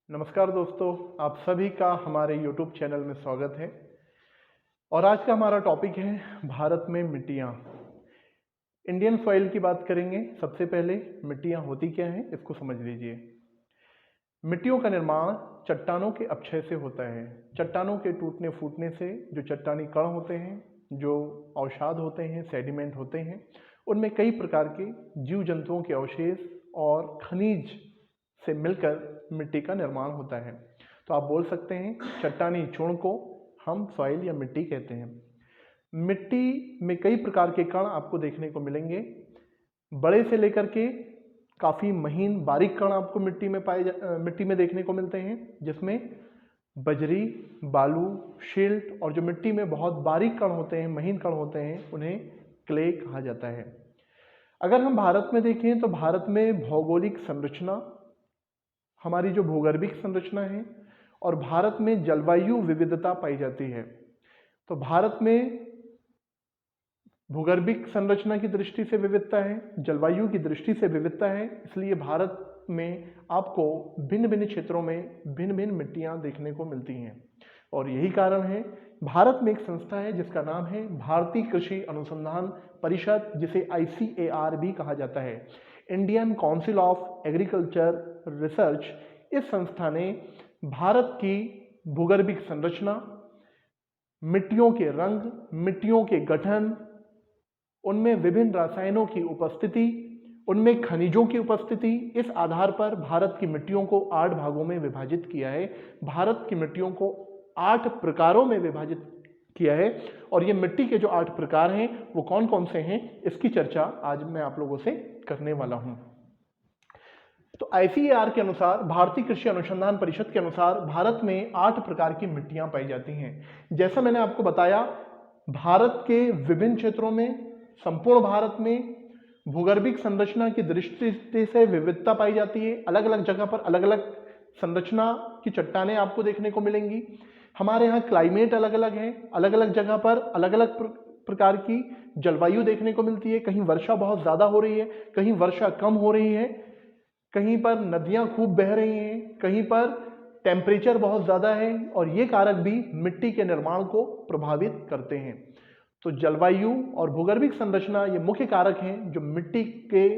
नमस्कार दोस्तों, आप सभी का हमारे YouTube चैनल में स्वागत है। और आज का हमारा टॉपिक है भारत में मिट्टियाँ। इंडियन सॉइल की बात करेंगे। सबसे पहले मिट्टियाँ होती क्या हैं इसको समझ लीजिए। मिट्टियों का निर्माण चट्टानों के अपक्षय से होता है। चट्टानों के टूटने फूटने से जो चट्टानी कण होते हैं, जो अवसाद होते हैं, सेडिमेंट होते हैं, उनमें कई प्रकार के जीव जंतुओं के अवशेष और खनिज से मिलकर मिट्टी का निर्माण होता है। तो आप बोल सकते हैं चट्टानी चूर्ण को हम सॉइल या मिट्टी कहते हैं। मिट्टी में कई प्रकार के कण आपको देखने को मिलेंगे। बड़े से लेकर के काफ़ी महीन बारीक कण आपको मिट्टी में देखने को मिलते हैं, जिसमें बजरी, बालू, शिल्ट और जो मिट्टी में बहुत बारीक कण होते हैं, महीन कण होते हैं, उन्हें क्ले कहा जाता है। अगर हम भारत में देखें तो भारत में भौगोलिक संरचना, हमारी जो भूगर्भिक संरचना है, और भारत में जलवायु विविधता पाई जाती है। तो भारत में भूगर्भिक संरचना की दृष्टि से विविधता है, जलवायु की दृष्टि से विविधता है, इसलिए भारत में आपको भिन्न भिन्न क्षेत्रों में भिन्न भिन्न मिट्टियां देखने को मिलती हैं। और यही कारण है भारत में एक संस्था है जिसका नाम है भारतीय कृषि अनुसंधान परिषद, जिसे ICAR भी कहा जाता है, Indian council of agriculture research. इस संस्था ने भारत की भूगर्भिक संरचना, मिट्टियों के रंग, मिट्टियों के गठन, उनमें विभिन्न रसायनों की उपस्थिति, उनमें खनिजों की उपस्थिति, इस आधार पर भारत की मिट्टियों को 8 भागों में विभाजित किया है। भारत की मिट्टियों को 8 प्रकारों में विभाजित किया है। और ये मिट्टी के जो 8 प्रकार हैं वो कौन कौन से हैं, इसकी चर्चा आज मैं आप लोगों से करने वाला हूं। तो ICAR के अनुसार, भारतीय कृषि अनुसंधान परिषद के अनुसार, भारत में 8 प्रकार की मिट्टियां पाई जाती हैं। जैसा मैंने आपको बताया, भारत के विभिन्न क्षेत्रों में, संपूर्ण भारत में भूगर्भिक संरचना की दृष्टि से विविधता पाई जाती है। अलग अलग जगह पर अलग अलग संरचना की चट्टानें आपको देखने को मिलेंगी। हमारे यहाँ क्लाइमेट अलग अलग है, अलग अलग जगह पर अलग अलग प्रकार की जलवायु देखने को मिलती है। कहीं वर्षा बहुत ज़्यादा हो रही है, कहीं वर्षा कम हो रही है, कहीं पर नदियाँ खूब बह रही हैं, कहीं पर टेम्परेचर बहुत ज़्यादा है, और ये कारक भी मिट्टी के निर्माण को प्रभावित करते हैं। तो जलवायु और भूगर्भिक संरचना ये मुख्य कारक हैं जो मिट्टी के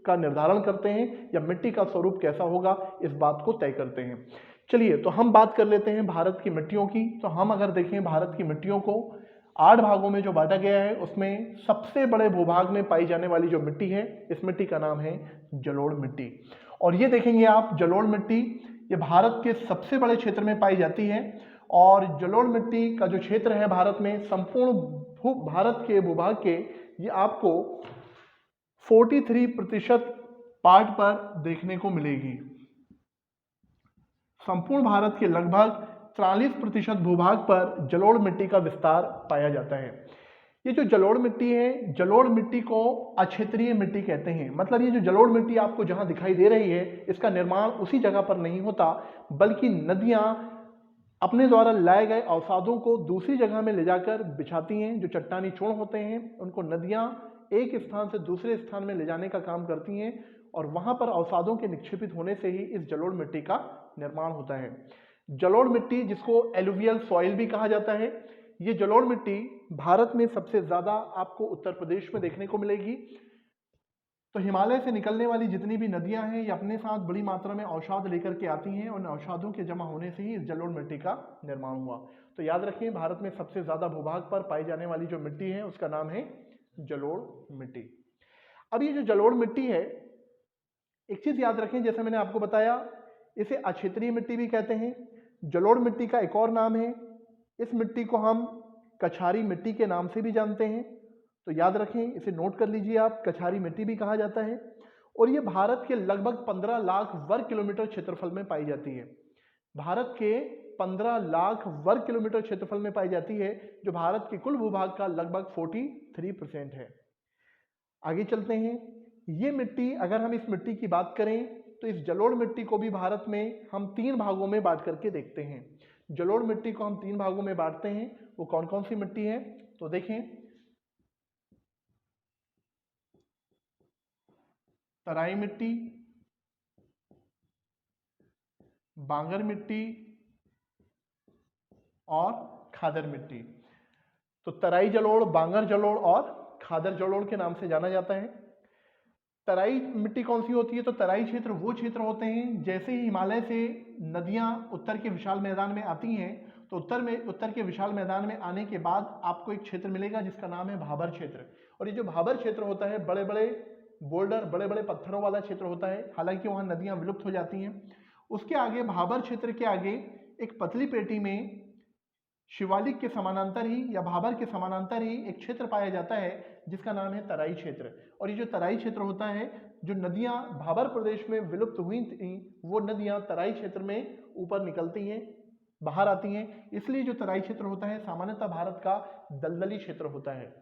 का निर्धारण करते हैं, या मिट्टी का स्वरूप कैसा होगा इस बात को तय करते हैं। चलिए, तो हम बात कर लेते हैं भारत की मिट्टियों की। तो हम अगर देखें भारत की मिट्टियों को 8 भागों में जो बांटा गया है, उसमें सबसे बड़े भूभाग में पाई जाने वाली जो मिट्टी है, इस मिट्टी का नाम है जलोढ़ मिट्टी। और ये देखेंगे आप, जलोढ़ मिट्टी ये भारत के सबसे बड़े क्षेत्र में पाई जाती है। और जलोढ़ मिट्टी का जो क्षेत्र है भारत में, संपूर्ण भारत के भूभाग के, ये आपको 43% पार्ट पर देखने को मिलेगी। संपूर्ण भारत के लगभग 43% भूभाग पर जलोढ़ मिट्टी का विस्तार पाया जाता है। ये जो जलोढ़ मिट्टी है, जलोढ़ मिट्टी को अक्षेत्रीय मिट्टी कहते हैं। मतलब ये जो जलोढ़ मिट्टी आपको जहां दिखाई दे रही है, इसका निर्माण उसी जगह पर नहीं होता, बल्कि नदियां अपने द्वारा लाए गए अवसादों को दूसरी जगह में ले जाकर बिछाती हैं। जो चट्टानी चूर्ण होते हैं, उनको नदियां एक स्थान से दूसरे स्थान में ले जाने का काम करती हैं, और वहां पर अवसादों के निक्षेपित होने से ही इस जलोढ़ मिट्टी का निर्माण होता है। जलोढ़ मिट्टी, जिसको एलुवियल सॉइल भी कहा जाता है, ये जलोढ़ मिट्टी भारत में सबसे ज्यादा आपको उत्तर प्रदेश में देखने को मिलेगी। तो हिमालय से निकलने वाली जितनी भी नदियां हैं, ये अपने साथ बड़ी मात्रा में अवसाद लेकर के आती हैं, और अवसादों के जमा होने से ही इस जलोढ़ मिट्टी का निर्माण हुआ। तो याद रखिए, भारत में सबसे ज्यादा भूभाग पर पाई जाने वाली जो मिट्टी है, उसका नाम है जलोढ़ मिट्टी। अब ये जो जलोढ़ मिट्टी है, एक चीज याद रखें, जैसे मैंने आपको बताया, इसे अक्षेत्रीय मिट्टी भी कहते हैं। जलोढ़ मिट्टी का एक और नाम है, इस मिट्टी को हम कछारी मिट्टी के नाम से भी जानते हैं। तो याद रखें, इसे नोट कर लीजिए आप, कछारी मिट्टी भी कहा जाता है। और ये भारत के लगभग 15 लाख वर्ग किलोमीटर क्षेत्रफल में पाई जाती है। भारत के 15 लाख वर्ग किलोमीटर क्षेत्रफल में पाई जाती है, जो भारत के कुल भूभाग का लगभग 43% है। आगे चलते हैं। ये मिट्टी, अगर हम इस मिट्टी की बात करें, तो इस जलोढ़ मिट्टी को भी भारत में हम 3 भागों में बांट करके देखते हैं। जलोढ़ मिट्टी को हम 3 भागों में बांटते हैं। वो कौन कौन सी मिट्टी है, तो देखें, तराई मिट्टी, बांगर मिट्टी और खादर मिट्टी। तो तराई जलोढ़, बांगर जलोढ़ और खादर जलोढ़ के नाम से जाना जाता है। तराई मिट्टी कौन सी होती है? तो तराई क्षेत्र वो क्षेत्र होते हैं जैसे ही हिमालय से नदियां उत्तर के विशाल मैदान में आती हैं, तो उत्तर के विशाल मैदान में आने के बाद आपको एक क्षेत्र मिलेगा जिसका नाम है भाबर क्षेत्र। और ये जो भाबर क्षेत्र होता है, बड़े बड़े बोल्डर, बड़े बड़े पत्थरों वाला क्षेत्र होता है, हालांकि वहां नदियां विलुप्त हो जाती हैं। उसके आगे, भाबर क्षेत्र के आगे एक पतली पेटी में शिवालिक के समानांतर ही या भाबर के समानांतर ही एक क्षेत्र पाया जाता है जिसका नाम है तराई क्षेत्र। और ये जो तराई क्षेत्र होता है, जो नदियां भाबर प्रदेश में विलुप्त हुई थी, वो नदियां तराई क्षेत्र में ऊपर निकलती हैं, बाहर आती हैं। इसलिए जो तराई क्षेत्र होता है सामान्यतः भारत का दलदली क्षेत्र होता है।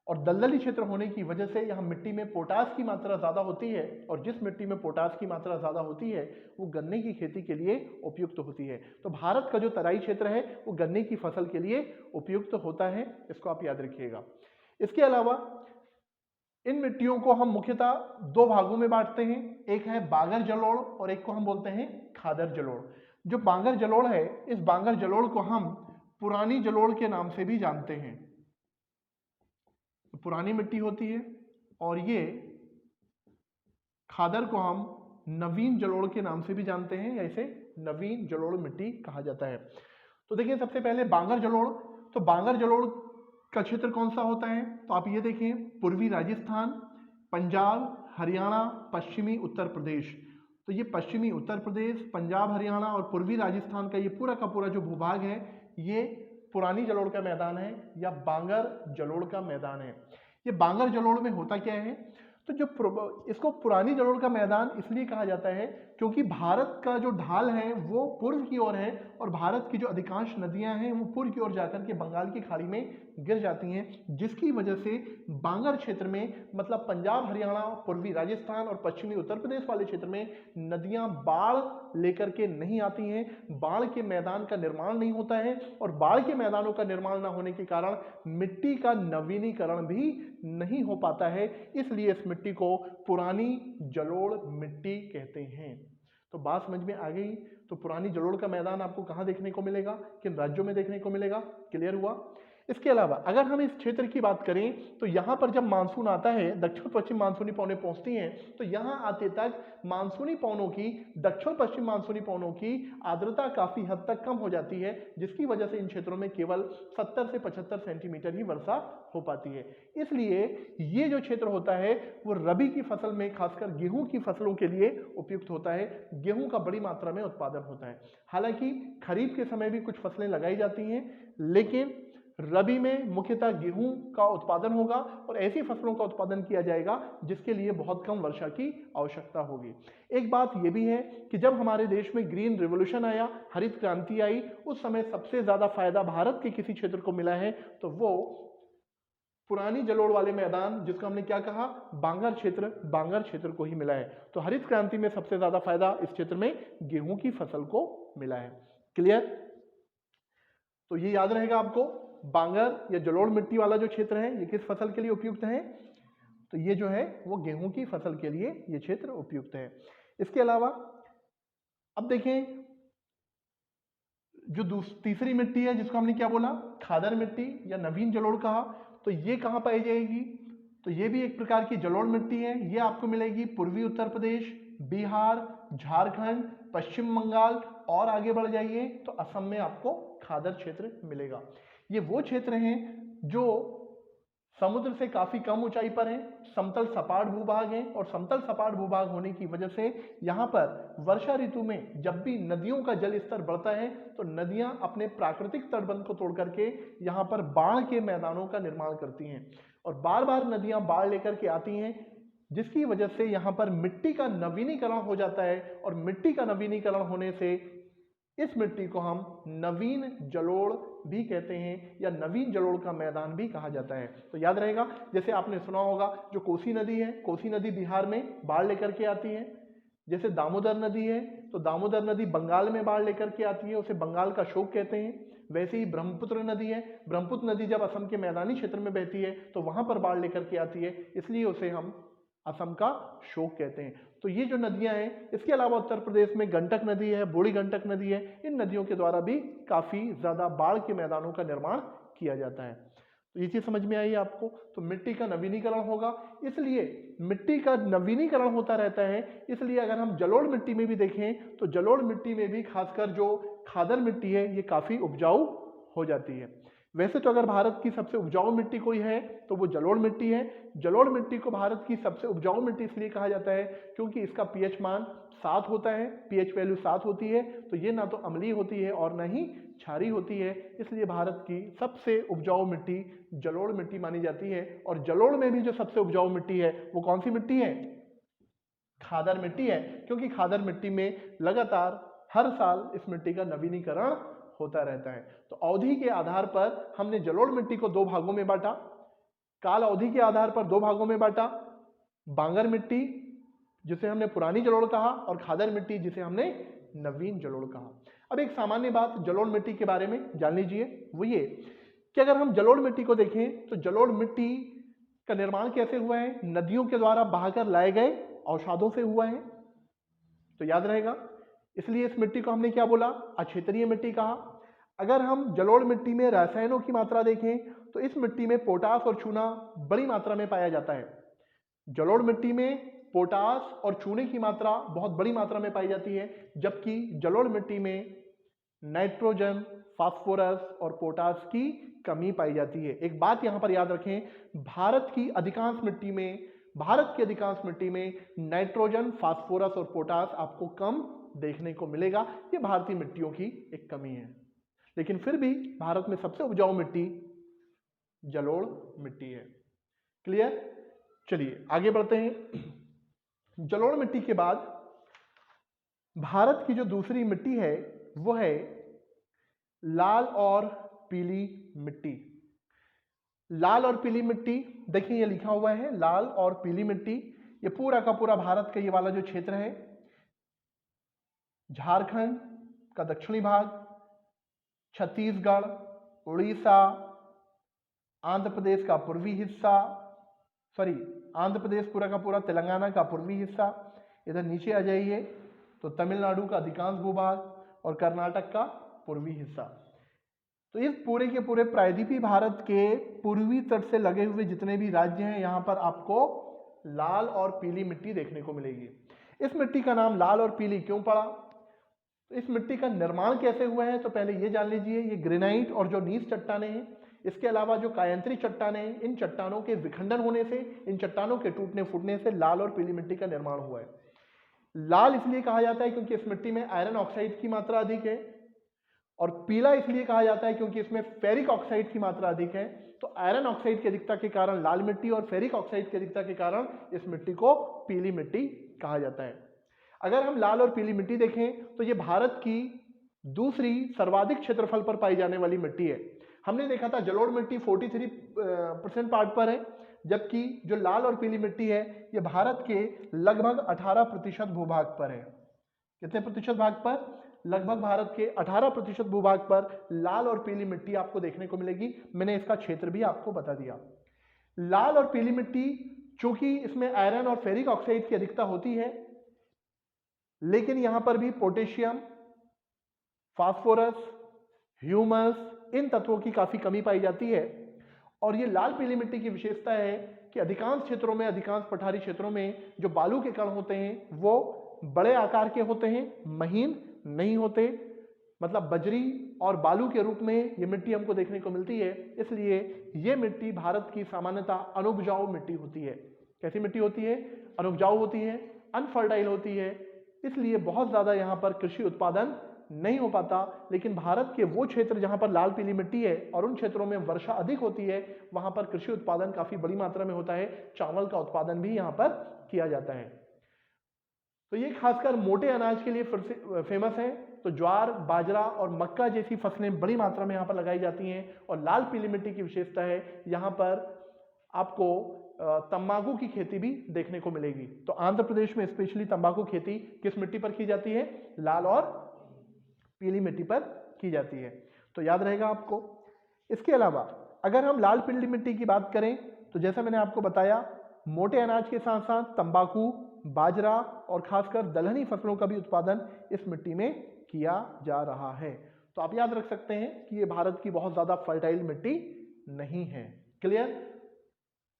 और दलदली क्षेत्र होने की वजह से यहाँ मिट्टी में पोटास की मात्रा ज़्यादा होती है, और जिस मिट्टी में पोटास की मात्रा ज़्यादा होती है वो गन्ने की खेती के लिए उपयुक्त होती है। तो भारत का जो तराई क्षेत्र है वो गन्ने की फसल के लिए उपयुक्त होता है, इसको आप याद रखिएगा। इसके अलावा इन मिट्टियों को हम मुख्यतः दो भागों में बांटते हैं, एक है बांगर जलोढ़ और एक को हम बोलते हैं खादर जलोढ़। जो बांगर जलोढ़ है, इस बांगर जलोढ़ को हम पुरानी जलोढ़ के नाम से भी जानते हैं। पुरानी मिट्टी होती है, और ये खादर को हम नवीन जलोढ़ के नाम से भी जानते हैं, या इसे नवीन जलोढ़ मिट्टी कहा जाता है। तो देखिए, सबसे पहले बांगर जलोढ़। तो बांगर जलोढ़ का क्षेत्र कौन सा होता है? तो आप ये देखें, पूर्वी राजस्थान, पंजाब, हरियाणा, पश्चिमी उत्तर प्रदेश। तो ये पश्चिमी उत्तर प्रदेश, पंजाब, हरियाणा और पूर्वी राजस्थान का ये पूरा का पूरा जो भूभाग है, ये पुरानी जलोढ़ का मैदान है या बांगर जलोढ़ का मैदान है। ये बांगर जलोढ़ में होता क्या है? तो जो इसको पुरानी जलोढ़ का मैदान इसलिए कहा जाता है क्योंकि भारत का जो ढाल है वो पूर्व की ओर है, और भारत की जो अधिकांश नदियां हैं वो पूर्व की ओर जाकर के बंगाल की खाड़ी में गिर जाती हैं, जिसकी वजह से बांगर क्षेत्र में, मतलब पंजाब, हरियाणा, पूर्वी राजस्थान और पश्चिमी उत्तर प्रदेश वाले क्षेत्र में नदियां बाढ़ लेकर के नहीं आती हैं, बाढ़ के मैदान का निर्माण नहीं होता है, और बाढ़ के मैदानों का निर्माण न होने के कारण मिट्टी का नवीनीकरण भी नहीं हो पाता है। इसलिए इस मिट्टी को पुरानी जलोढ़ मिट्टी कहते हैं। तो बात समझ में आ गई? तो पुरानी जलोढ़ का मैदान आपको कहाँ देखने को मिलेगा, किन राज्यों में देखने को मिलेगा? क्लियर हुआ? इसके अलावा अगर हम इस क्षेत्र की बात करें तो यहाँ पर जब मानसून आता है, दक्षिण पश्चिम मानसूनी पवनें पहुंचती हैं, तो यहाँ आते तक मानसूनी पवनों की, दक्षिण पश्चिम मानसूनी पवनों की आर्द्रता काफी हद तक कम हो जाती है, जिसकी वजह से इन क्षेत्रों में केवल 70 से 75 सेंटीमीटर ही वर्षा हो पाती है। इसलिए ये जो क्षेत्र होता है वो रबी की फसल में, खासकर गेहूं की फसलों के लिए उपयुक्त होता है। गेहूं का बड़ी मात्रा में उत्पादन होता है। हालांकि खरीफ के समय भी कुछ फसलें लगाई जाती हैं, लेकिन रबी में मुख्यतः गेहूं का उत्पादन होगा, और ऐसी फसलों का उत्पादन किया जाएगा जिसके लिए बहुत कम वर्षा की आवश्यकता होगी। एक बात यह भी है कि जब हमारे देश में ग्रीन रिवॉल्यूशन आया, हरित क्रांति आई, उस समय सबसे ज्यादा फायदा भारत के किसी क्षेत्र को मिला है, तो वो पुरानी जलोढ़ वाले मैदान, जिसको हमने क्या कहा, बांगर क्षेत्र को ही मिला है। तो हरित क्रांति में सबसे ज्यादा फायदा इस क्षेत्र में गेहूं की फसल को मिला है। क्लियर? तो ये याद रहेगा आपको, बांगर या जलोढ़ मिट्टी वाला जो क्षेत्र है ये किस फसल के लिए उपयुक्त है? तो ये जो है वो गेहूं की फसल के लिए ये क्षेत्र उपयुक्त है। इसके अलावा अब देखें, जो तीसरी मिट्टी है जिसको हमने क्या बोला, खादर मिट्टी या नवीन जलोढ़ कहा, तो ये कहाँ पाई जाएगी? तो ये भी एक प्रकार की जलोढ़ मिट्टी है। ये आपको मिलेगी पूर्वी उत्तर प्रदेश, बिहार, झारखंड, पश्चिम बंगाल, और आगे बढ़ जाइए तो असम में आपको खादर क्षेत्र मिलेगा। ये वो क्षेत्र हैं जो समुद्र से काफी कम ऊंचाई पर हैं, समतल सपाट भूभाग हैं, और समतल सपाट भूभाग होने की वजह से यहाँ पर वर्षा ऋतु में जब भी नदियों का जल स्तर बढ़ता है तो नदियां अपने प्राकृतिक तटबंध को तोड़ करके यहाँ पर बाढ़ के मैदानों का निर्माण करती हैं, और बार बार नदियां बाढ़ लेकर के आती हैं, जिसकी वजह से यहाँ पर मिट्टी का नवीनीकरण हो जाता है, और मिट्टी का नवीनीकरण होने से इस मिट्टी को हम नवीन जलोढ़ भी कहते हैं, या नवीन जलोढ़ का मैदान भी कहा जाता है। तो याद रहेगा, जैसे आपने सुना होगा जो कोसी नदी है, कोसी नदी बिहार में बाढ़ लेकर के आती है। जैसे दामोदर नदी है, तो दामोदर नदी बंगाल में बाढ़ लेकर के आती है, उसे बंगाल का शोक कहते हैं। वैसे ही ब्रह्मपुत्र नदी है, ब्रह्मपुत्र नदी जब असम के मैदानी क्षेत्र में बहती है तो वहां पर बाढ़ लेकर के आती है, इसलिए उसे हम असम का शोक कहते हैं। तो ये जो नदियां हैं, इसके अलावा उत्तर प्रदेश में गंडक नदी है, बूढ़ी गंडक नदी है, इन नदियों के द्वारा भी काफ़ी ज़्यादा बाढ़ के मैदानों का निर्माण किया जाता है। तो ये चीज़ समझ में आई आपको। तो मिट्टी का नवीनीकरण होगा, इसलिए मिट्टी का नवीनीकरण होता रहता है। इसलिए अगर हम जलोढ़ मिट्टी में भी देखें तो जलोढ़ मिट्टी में भी खासकर जो खादर मिट्टी है ये काफ़ी उपजाऊ हो जाती है। वैसे तो अगर भारत की सबसे उपजाऊ मिट्टी कोई है तो वो जलोढ़ मिट्टी है। जलोढ़ मिट्टी को भारत की सबसे उपजाऊ मिट्टी इसलिए कहा जाता है क्योंकि इसका पीएच मान 7 होता है, पीएच वैल्यू 7 होती है। तो ये ना तो अम्लीय होती है और ना ही क्षारीय होती है, इसलिए भारत की सबसे उपजाऊ मिट्टी जलोढ़ मिट्टी मानी जाती है। और जलोढ़ में भी जो सबसे उपजाऊ मिट्टी है वो कौन सी मिट्टी है? खादर मिट्टी है, क्योंकि खादर मिट्टी में लगातार हर साल इस मिट्टी का नवीनीकरण होता रहता है। तो अवधि के आधार पर हमने जलोढ़ मिट्टी को 2 भागों में बांटा, काल अवधि के आधार पर 2 भागों में बांटा, बांगर मिट्टी जिसे हमने पुरानी जलोढ़ कहा और खादर मिट्टी जिसे हमने नवीन जलोढ़ कहा। अब एक सामान्य बात जलोढ़ मिट्टी के बारे में जान लीजिए, वो ये कि अगर हम जलोढ़ मिट्टी को देखें तो जलोढ़ मिट्टी का निर्माण कैसे हुआ है? नदियों के द्वारा बहाकर लाए गए अवसादों से हुआ है। तो याद रहेगा, इसलिए इस मिट्टी को हमने क्या बोला? अक्षेत्रीय मिट्टी कहा। अगर हम जलोढ़ मिट्टी में रसायनों की मात्रा देखें तो इस मिट्टी में पोटास और चूना बड़ी मात्रा में पाया जाता है। जलोढ़ मिट्टी में पोटास और चूने की मात्रा बहुत बड़ी मात्रा में पाई जाती है, जबकि जलोढ़ मिट्टी में नाइट्रोजन, फास्फोरस और पोटास की कमी पाई जाती है। एक बात यहां पर याद रखें, भारत की अधिकांश मिट्टी में नाइट्रोजन, फास्फोरस और पोटास आपको कम देखने को मिलेगा। ये भारतीय मिट्टियों की एक कमी है, लेकिन फिर भी भारत में सबसे उपजाऊ मिट्टी जलोढ़ मिट्टी है। क्लियर? चलिए आगे बढ़ते हैं। जलोढ़ मिट्टी के बाद भारत की जो दूसरी मिट्टी है वो है लाल और पीली मिट्टी। लाल और पीली मिट्टी, देखिए ये लिखा हुआ है लाल और पीली मिट्टी। ये पूरा का पूरा भारत का ये वाला जो क्षेत्र है, झारखंड का दक्षिणी भाग, छत्तीसगढ़, उड़ीसा, आंध्र प्रदेश का पूर्वी हिस्सा, आंध्र प्रदेश पूरा का पूरा, तेलंगाना का पूर्वी हिस्सा, इधर नीचे आ जाइए तो तमिलनाडु का अधिकांश भूभाग और कर्नाटक का पूर्वी हिस्सा। तो इस पूरे के पूरे प्रायद्वीपीय भारत के पूर्वी तट से लगे हुए जितने भी राज्य हैं, यहाँ पर आपको लाल और पीली मिट्टी देखने को मिलेगी। इस मिट्टी का नाम लाल और पीली क्यों पड़ा? तो इस मिट्टी का निर्माण कैसे हुआ है? तो पहले ये जान लीजिए, ये ग्रेनाइट और जो नीस चट्टानें हैं, इसके अलावा जो कायंत्री चट्टानें हैं, इन चट्टानों के विखंडन होने से, इन चट्टानों के टूटने फूटने से लाल और पीली मिट्टी का निर्माण हुआ है। लाल इसलिए कहा जाता है क्योंकि इस मिट्टी में आयरन ऑक्साइड की मात्रा अधिक है, और पीला इसलिए कहा जाता है क्योंकि इसमें फेरिक ऑक्साइड की मात्रा अधिक है। तो आयरन ऑक्साइड की अधिकता के कारण लाल मिट्टी और फेरिक ऑक्साइड की अधिकता के कारण इस मिट्टी को पीली मिट्टी कहा जाता है। अगर हम लाल और पीली मिट्टी देखें तो ये भारत की दूसरी सर्वाधिक क्षेत्रफल पर पाई जाने वाली मिट्टी है। हमने देखा था जलोढ़ मिट्टी 43% पार्ट पर है, जबकि जो लाल और पीली मिट्टी है ये भारत के लगभग 18% भूभाग पर है। कितने प्रतिशत भाग पर? लगभग भारत के 18% भूभाग पर लाल और पीली मिट्टी आपको देखने को मिलेगी। मैंने इसका क्षेत्र भी आपको बता दिया। लाल और पीली मिट्टी चूंकि इसमें आयरन और फेरिक ऑक्साइड की अधिकता होती है, लेकिन यहां पर भी पोटेशियम, फास्फोरस, ह्यूमस, इन तत्वों की काफी कमी पाई जाती है। और ये लाल पीली मिट्टी की विशेषता है कि अधिकांश क्षेत्रों में, अधिकांश पठारी क्षेत्रों में जो बालू के कण होते हैं वो बड़े आकार के होते हैं, महीन नहीं होते। मतलब बजरी और बालू के रूप में ये मिट्टी हमको देखने को मिलती है। इसलिए ये मिट्टी भारत की सामान्यतः अनुपजाऊ मिट्टी होती है। कैसी मिट्टी होती है? अनुपजाऊ होती है, अनफर्टाइल होती है। इसलिए बहुत ज्यादा यहाँ पर कृषि उत्पादन नहीं हो पाता। लेकिन भारत के वो क्षेत्र जहाँ पर लाल पीली मिट्टी है और उन क्षेत्रों में वर्षा अधिक होती है, वहाँ पर कृषि उत्पादन काफी बड़ी मात्रा में होता है। चावल का उत्पादन भी यहाँ पर किया जाता है। तो ये खासकर मोटे अनाज के लिए फेमस है। तो ज्वार, बाजरा और मक्का जैसी फसलें बड़ी मात्रा में यहाँ पर लगाई जाती हैं। और लाल पीली मिट्टी की विशेषता है यहाँ पर आपको तंबाकू की खेती भी देखने को मिलेगी। तो आंध्र प्रदेश में स्पेशली तंबाकू खेती किस मिट्टी पर की जाती है? लाल और पीली मिट्टी पर की जाती है। तो याद रहेगा आपको। इसके अलावा अगर हम लाल पीली मिट्टी की बात करें तो जैसा मैंने आपको बताया, मोटे अनाज के साथ साथ तंबाकू बाजरा और खासकर दलहनी फसलों का भी उत्पादन इस मिट्टी में किया जा रहा है। तो आप याद रख सकते हैं कि ये भारत की बहुत ज्यादा फर्टाइल मिट्टी नहीं है। क्लियर।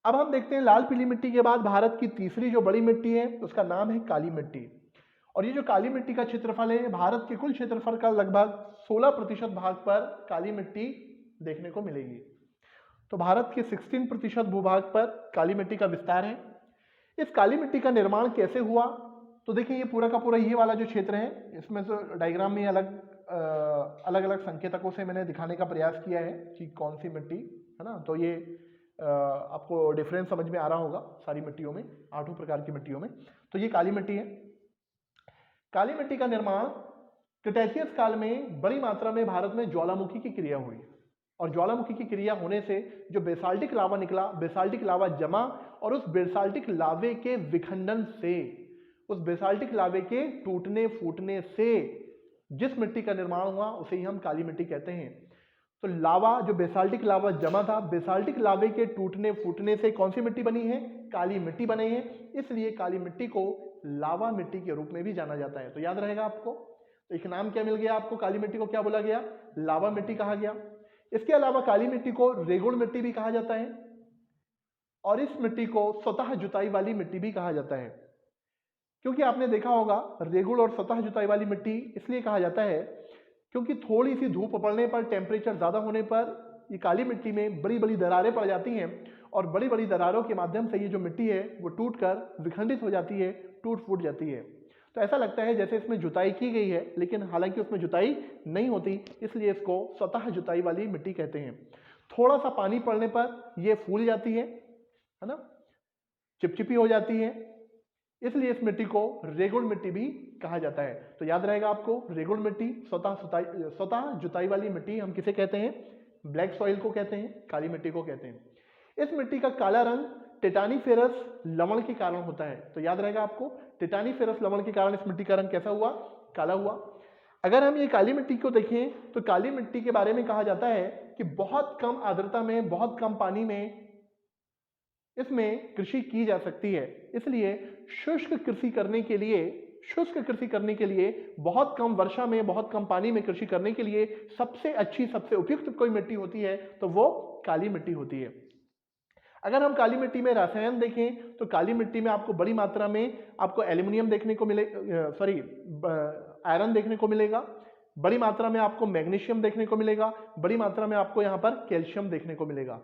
अब हम देखते हैं लाल पीली मिट्टी के बाद भारत की तीसरी जो बड़ी मिट्टी है उसका नाम है काली मिट्टी। और ये जो काली मिट्टी का क्षेत्रफल है, भारत के कुल क्षेत्रफल का लगभग 16% भाग पर काली मिट्टी देखने को मिलेगी। तो भारत के 16% भूभाग पर काली मिट्टी का विस्तार है। इस काली मिट्टी का निर्माण कैसे हुआ? तो देखिए ये पूरा का पूरा ये वाला जो क्षेत्र है, इसमें तो डायग्राम में अलग अलग संकेतकों से मैंने दिखाने का प्रयास किया है कि कौन सी मिट्टी है ना। तो ये आपको डिफरेंस समझ में आ रहा होगा सारी मिट्टियों में, 8 प्रकार की मिट्टियों में। तो ये काली मिट्टी है। काली मिट्टी का निर्माण क्रिटेशियस काल में बड़ी मात्रा में भारत में ज्वालामुखी की क्रिया हुई, और ज्वालामुखी की क्रिया होने से जो बेसाल्टिक लावा निकला, बेसाल्टिक लावा जमा, और उस बेसाल्टिक लावे के विखंडन से, उस बेसाल्टिक लावे के टूटने फूटने से जिस मिट्टी का निर्माण हुआ उसे ही हम काली मिट्टी कहते हैं। तो लावा, जो बेसाल्टिक लावा जमा था, बेसाल्टिक लावे के टूटने फूटने से कौन सी मिट्टी बनी है? काली मिट्टी बनी है। इसलिए काली मिट्टी को लावा मिट्टी के रूप में भी जाना जाता है। तो याद रहेगा आपको। तो एक नाम क्या मिल गया आपको? काली मिट्टी को क्या बोला गया? लावा मिट्टी कहा गया। इसके अलावा काली मिट्टी को रेगुड़ मिट्टी भी कहा जाता है, और इस मिट्टी को स्वतः जुताई वाली मिट्टी भी कहा जाता है। क्योंकि आपने देखा होगा रेगुड़ और स्वतः जुताई वाली मिट्टी इसलिए कहा जाता है क्योंकि थोड़ी सी धूप पड़ने पर, टेम्परेचर ज्यादा होने पर ये काली मिट्टी में बड़ी बड़ी दरारें पड़ जाती हैं, और बड़ी बड़ी दरारों के माध्यम से ये जो मिट्टी है वो टूटकर विखंडित हो जाती है, टूट फूट जाती है। तो ऐसा लगता है जैसे इसमें जुताई की गई है, लेकिन हालांकि उसमें जुताई नहीं होती, इसलिए इसको स्वतः जुताई वाली मिट्टी कहते हैं। थोड़ा सा पानी पड़ने पर ये फूल जाती है ना, चिपचिपी हो जाती है, इसलिए इस मिट्टी को रेगुड़ मिट्टी भी कहा जाता है। तो याद रहेगा आपको, रेगुड़ मिट्टी, स्वतः जुताई वाली मिट्टी हम किसे कहते हैं? ब्लैक सॉइल को कहते हैं, काली मिट्टी को कहते हैं। इस मिट्टी का काला रंग टिटानीफेरस लवण के कारण होता है। तो याद रहेगा आपको, टिटानीफेरस लवण के कारण इस मिट्टी का रंग कैसा हुआ? काला हुआ। अगर हम ये काली मिट्टी को देखें तो काली मिट्टी के बारे में कहा जाता है कि बहुत कम आर्द्रता में, बहुत कम पानी में इसमें कृषि की जा सकती है। इसलिए शुष्क कृषि करने के लिए बहुत कम वर्षा में, बहुत कम पानी में कृषि करने के लिए सबसे अच्छी, सबसे उपयुक्त कोई मिट्टी होती है तो वो काली मिट्टी होती है। अगर हम काली मिट्टी में रसायन देखें तो काली मिट्टी में आपको बड़ी मात्रा में आपको एल्यूमिनियम देखने को आयरन देखने को मिलेगा, बड़ी मात्रा में आपको मैग्नीशियम देखने को मिलेगा, बड़ी मात्रा में आपको यहाँ पर कैल्शियम देखने को मिलेगा।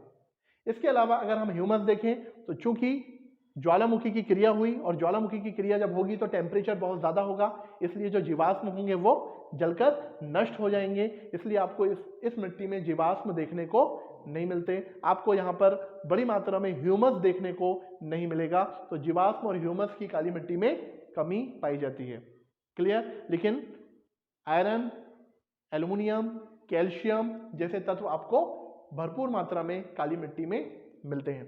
इसके अलावा अगर हम ह्यूमस देखें तो चूंकि ज्वालामुखी की क्रिया हुई, और ज्वालामुखी की क्रिया जब होगी तो टेम्परेचर बहुत ज्यादा होगा, इसलिए जो जीवाश्म होंगे वो जलकर नष्ट हो जाएंगे। इसलिए आपको इस मिट्टी में जीवाश्म देखने को नहीं मिलते, आपको यहाँ पर बड़ी मात्रा में ह्यूमस देखने को नहीं मिलेगा। तो जीवाश्म और ह्यूमस की काली मिट्टी में कमी पाई जाती है। क्लियर। लेकिन आयरन, एल्युमिनियम, कैल्शियम जैसे तत्व आपको भरपूर मात्रा में काली मिट्टी में मिलते हैं।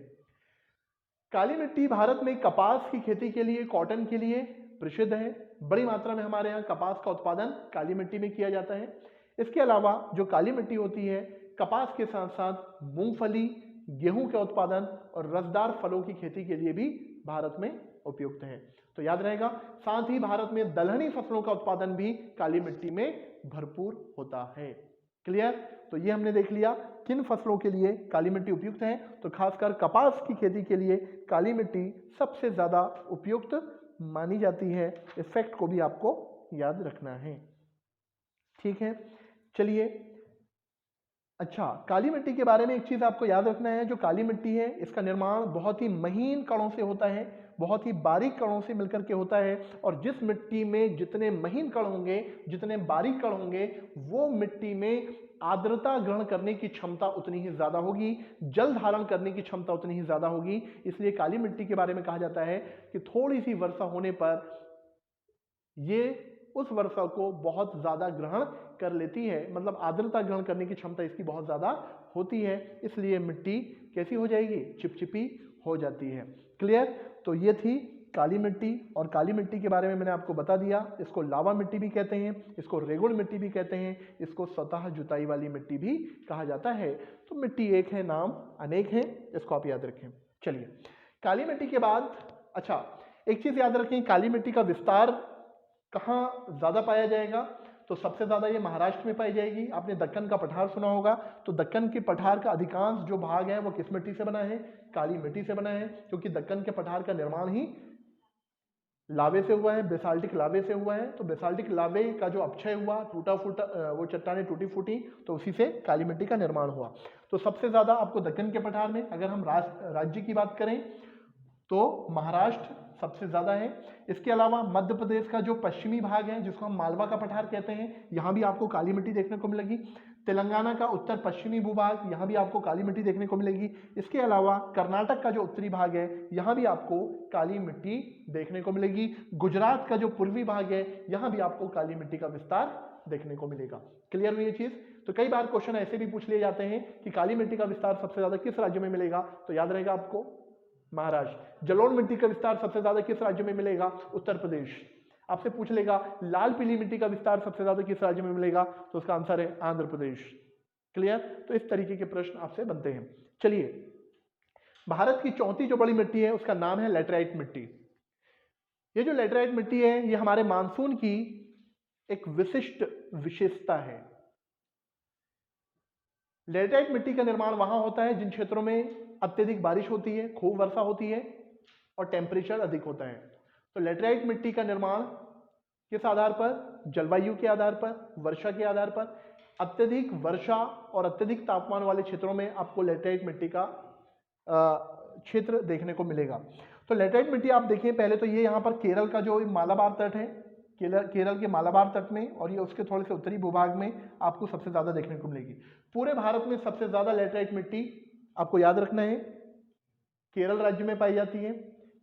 काली मिट्टी भारत में कपास की खेती के लिए, कॉटन के लिए प्रसिद्ध है। बड़ी मात्रा में हमारे यहाँ कपास का उत्पादन काली मिट्टी में किया जाता है। इसके अलावा जो काली मिट्टी होती है, कपास के साथ साथ मूंगफली, गेहूं का उत्पादन और रसदार फलों की खेती के लिए भी भारत में उपयुक्त है। तो याद रहेगा। साथ ही भारत में दलहनी फसलों का उत्पादन भी काली मिट्टी में भरपूर होता है। क्लियर। तो ये हमने देख लिया किन फसलों के लिए काली मिट्टी उपयुक्त है। तो खासकर कपास की खेती के लिए काली मिट्टी सबसे ज्यादा उपयुक्त मानी जाती है। इस फैक्ट को भी आपको याद रखना है। ठीक है, चलिए। अच्छा, काली मिट्टी के बारे में एक चीज आपको याद रखना है। जो काली मिट्टी है इसका निर्माण बहुत ही महीन कणों से होता है, बहुत ही बारीक कणों से मिलकर के होता है। और जिस मिट्टी में जितने महीन कण होंगे, जितने बारीक कण होंगे, वो मिट्टी में आर्द्रता ग्रहण करने की क्षमता उतनी ही ज्यादा होगी, जल धारण करने की क्षमता उतनी ही ज्यादा होगी। इसलिए काली मिट्टी के बारे में कहा जाता है कि थोड़ी सी वर्षा होने पर ये उस वर्षा को बहुत ज्यादा ग्रहण कर लेती है, मतलब आर्द्रता ग्रहण करने की क्षमता इसकी बहुत ज्यादा होती है। इसलिए मिट्टी कैसी हो जाएगी? चिपचिपी हो जाती है। क्लियर। तो ये थी काली मिट्टी, और काली मिट्टी के बारे में मैंने आपको बता दिया। इसको लावा मिट्टी भी कहते हैं, इसको रेगुड़ मिट्टी भी कहते हैं, इसको स्वतः जुताई वाली मिट्टी भी कहा जाता है। तो मिट्टी एक है, नाम अनेक हैं, इसको आप याद रखें। चलिए, काली मिट्टी के बाद अच्छा एक चीज़ याद रखें, काली मिट्टी का विस्तार कहाँ ज़्यादा पाया जाएगा, तो सबसे ज़्यादा ये महाराष्ट्र में पाई जाएगी। आपने दक्कन का पठार सुना होगा, तो दक्कन के पठार का अधिकांश जो भाग है वो किस मिट्टी से बना है, काली मिट्टी से बना है, क्योंकि दक्कन के पठार का निर्माण ही लावे से हुआ है, बेसाल्टिक लावे से हुआ है। तो बेसाल्टिक लावे का जो अपक्षय हुआ, टूटा फूटा, वो चट्टानें टूटी फूटी, तो उसी से काली मिट्टी का निर्माण हुआ। तो सबसे ज़्यादा आपको दक्कन के पठार में, अगर हम राज्य की बात करें तो महाराष्ट्र सबसे ज़्यादा है। इसके अलावा मध्य प्रदेश का जो पश्चिमी भाग है, जिसको हम मालवा का पठार कहते हैं, यहाँ भी आपको काली मिट्टी देखने को मिलेगी। तेलंगाना का उत्तर पश्चिमी भूभाग, यहाँ भी आपको काली मिट्टी देखने को मिलेगी। इसके अलावा कर्नाटक का जो उत्तरी भाग है, यहाँ भी आपको काली मिट्टी देखने को मिलेगी। गुजरात का जो पूर्वी भाग है, यहाँ भी आपको काली मिट्टी का विस्तार देखने को मिलेगा। क्लियर हुई ये चीज़? तो कई बार क्वेश्चन ऐसे भी पूछ लिए जाते हैं कि काली मिट्टी का विस्तार सबसे ज़्यादा किस राज्य में मिलेगा, तो याद रहेगा आपको महाराष्ट्र। जलोढ़ मिट्टी का विस्तार सबसे ज्यादा किस राज्य में मिलेगा, उत्तर प्रदेश। आपसे पूछ लेगा लाल पीली मिट्टी का विस्तार सबसे ज्यादा किस राज्य में मिलेगा, तो उसका आंसर है आंध्र प्रदेश। क्लियर? तो इस तरीके के प्रश्न आपसे बनते हैं। चलिए, भारत की चौथी जो बड़ी मिट्टी है उसका नाम है लैटेराइट मिट्टी। ये जो लैटेराइट मिट्टी है ये हमारे मानसून की एक विशिष्ट विशेषता है। लैटेराइट मिट्टी का निर्माण वहां होता है जिन क्षेत्रों में अत्यधिक बारिश होती है, खूब वर्षा होती है और टेम्परेचर अधिक होता है। तो लैटेराइट मिट्टी का निर्माण किस आधार पर, जलवायु के आधार पर, वर्षा के आधार पर। अत्यधिक वर्षा और अत्यधिक तापमान वाले क्षेत्रों में आपको लैटेराइट मिट्टी का क्षेत्र देखने को मिलेगा। तो लैटेराइट मिट्टी आप देखिए, पहले तो ये यहाँ पर केरल का जो मालाबार तट है, केरल के मालाबार तट में, और ये उसके थोड़े से उत्तरी भूभाग में आपको सबसे ज्यादा देखने को मिलेगी। पूरे भारत में सबसे ज्यादा लैटेराइट मिट्टी आपको याद रखना है केरल राज्य में पाई जाती है।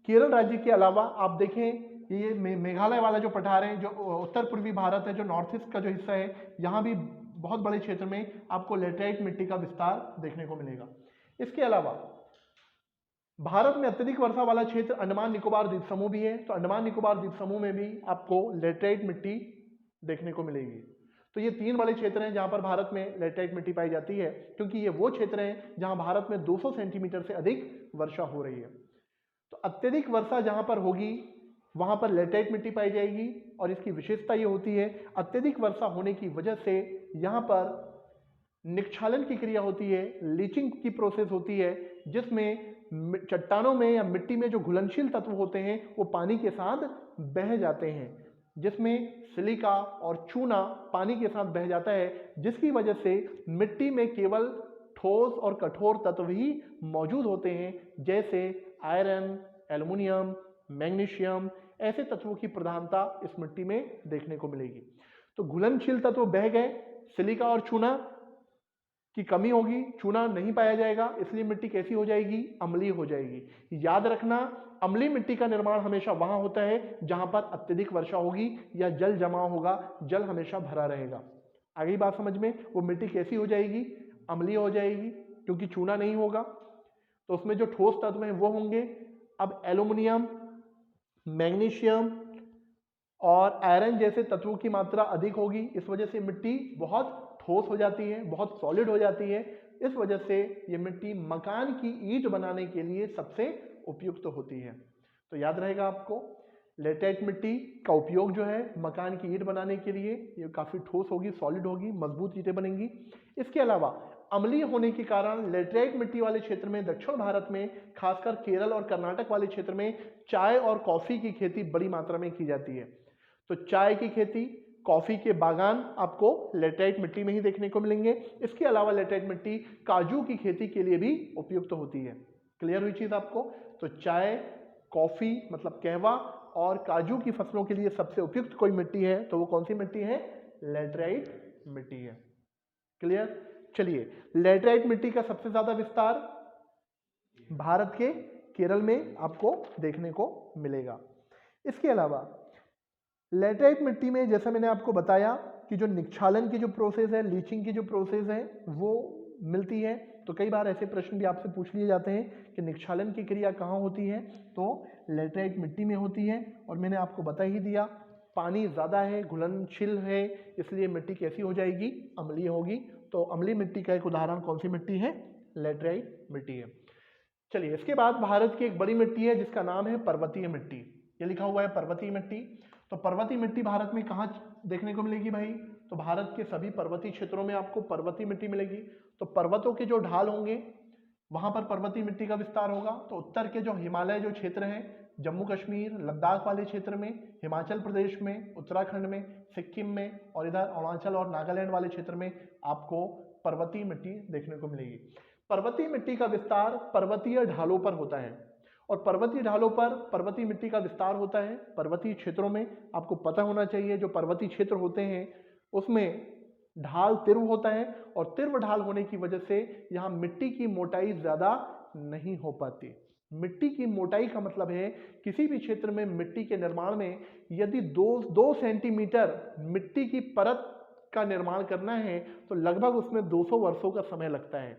केरल राज्य के अलावा आप देखें ये मेघालय वाला जो पठार है, जो उत्तर पूर्वी भारत है, जो नॉर्थ ईस्ट का जो हिस्सा है, यहाँ भी बहुत बड़े क्षेत्र में आपको लैटेराइट मिट्टी का विस्तार देखने को मिलेगा। इसके अलावा भारत में अत्यधिक वर्षा वाला क्षेत्र अंडमान निकोबार द्वीप समूह भी है। तो अंडमान निकोबार द्वीप समूह में भी आपको लैटेराइट मिट्टी देखने को मिलेगी। तो ये 3 बड़े क्षेत्र हैं जहां पर भारत में लैटेराइट मिट्टी पाई जाती है, क्योंकि ये वो क्षेत्र हैं जहां भारत में 200 सेंटीमीटर से अधिक वर्षा हो रही है। तो अत्यधिक वर्षा जहां पर होगी वहां पर लैटेराइट मिट्टी पाई जाएगी। और इसकी विशेषता ये होती है, अत्यधिक वर्षा होने की वजह से यहाँ पर निक्षालन की क्रिया होती है, लीचिंग की प्रोसेस होती है, जिसमें चट्टानों में या मिट्टी में जो घुलनशील तत्व होते हैं वो पानी के साथ बह जाते हैं, जिसमें सिलिका और चूना पानी के साथ बह जाता है, जिसकी वजह से मिट्टी में केवल ठोस और कठोर तत्व ही मौजूद होते हैं, जैसे आयरन, एल्युमिनियम, मैग्नीशियम। ऐसे तत्वों की प्रधानता इस मिट्टी में देखने को मिलेगी। तो घुलनशील तत्व बह गए, सिलिका और चूना की कमी होगी, चूना नहीं पाया जाएगा, इसलिए मिट्टी कैसी हो जाएगी, अम्लीय हो जाएगी। याद रखना, अम्लीय मिट्टी का निर्माण हमेशा वहां होता है जहां पर अत्यधिक वर्षा होगी या जल जमाव होगा, जल हमेशा भरा रहेगा। आगे बात समझ में, वो मिट्टी कैसी हो जाएगी, अम्लीय हो जाएगी, क्योंकि चूना नहीं होगा, तो उसमें जो ठोस तत्व हैं वो होंगे। अब एल्युमिनियम, मैग्नीशियम और आयरन जैसे तत्वों की मात्रा अधिक होगी, इस वजह से मिट्टी बहुत ठोस हो जाती है, बहुत सॉलिड हो जाती है। इस वजह से ये मिट्टी मकान की ईंट बनाने के लिए सबसे उपयुक्त होती है। तो याद रहेगा आपको, लैटेराइट मिट्टी का उपयोग जो है मकान की ईंट बनाने के लिए, ये काफ़ी ठोस होगी, सॉलिड होगी, मजबूत ईंटें बनेंगी। इसके अलावा अम्लीय होने के कारण लैटेराइट मिट्टी वाले क्षेत्र में, दक्षिण भारत में, खासकर केरल और कर्नाटक वाले क्षेत्र में चाय और कॉफ़ी की खेती बड़ी मात्रा में की जाती है। तो चाय की खेती, कॉफ़ी के बागान आपको लैटेराइट मिट्टी में ही देखने को मिलेंगे। इसके अलावा लैटेराइट मिट्टी काजू की खेती के लिए भी उपयुक्त होती है। क्लियर हुई चीज़ आपको? तो चाय, कॉफ़ी मतलब कहवा और काजू की फसलों के लिए सबसे उपयुक्त कोई मिट्टी है तो वो कौन सी मिट्टी है, लैटेराइट मिट्टी है। क्लियर? चलिए, लैटेराइट मिट्टी का सबसे ज़्यादा विस्तार भारत के केरल में आपको देखने को मिलेगा। इसके अलावा लैटेराइट मिट्टी में, जैसा मैंने आपको बताया कि जो निक्षालन की जो प्रोसेस है, लीचिंग की जो प्रोसेस है, वो मिलती है। तो कई बार ऐसे प्रश्न भी आपसे पूछ लिए जाते हैं कि निक्षालन की क्रिया कहाँ होती है, तो लैटेराइट मिट्टी में होती है। और मैंने आपको बता ही दिया, पानी ज़्यादा है, घुलनशील है, इसलिए मिट्टी कैसी हो जाएगी, अम्लीय होगी। तो अम्लीय मिट्टी का एक उदाहरण कौन सी मिट्टी है, लैटेराइट मिट्टी है। चलिए, इसके बाद भारत की एक बड़ी मिट्टी है जिसका नाम है पर्वतीय मिट्टी। ये लिखा हुआ है पर्वतीय मिट्टी। तो पर्वतीय मिट्टी भारत में कहाँ देखने को मिलेगी भाई? तो भारत के सभी पर्वतीय क्षेत्रों में आपको पर्वतीय मिट्टी मिलेगी। तो पर्वतों के जो ढाल होंगे वहां पर पर्वतीय मिट्टी का विस्तार होगा। तो उत्तर के जो हिमालय जो क्षेत्र हैं, जम्मू कश्मीर लद्दाख वाले क्षेत्र में, हिमाचल प्रदेश में, उत्तराखंड में, सिक्किम में और इधर अरुणाचल और नागालैंड वाले क्षेत्र में आपको पर्वतीय मिट्टी देखने को मिलेगी। पर्वतीय मिट्टी का विस्तार पर्वतीय ढालों पर होता है और पर्वतीय ढालों पर पर्वतीय मिट्टी का विस्तार होता है। पर्वतीय क्षेत्रों में आपको पता होना चाहिए जो पर्वतीय क्षेत्र होते हैं उसमें ढाल तीव्र होता है और तीव्र ढाल होने की वजह से यहाँ मिट्टी की मोटाई ज्यादा नहीं हो पाती। मिट्टी की मोटाई का मतलब है किसी भी क्षेत्र में मिट्टी के निर्माण में यदि 2 सेंटीमीटर मिट्टी की परत का निर्माण करना है तो लगभग उसमें 200 वर्षों का समय लगता है।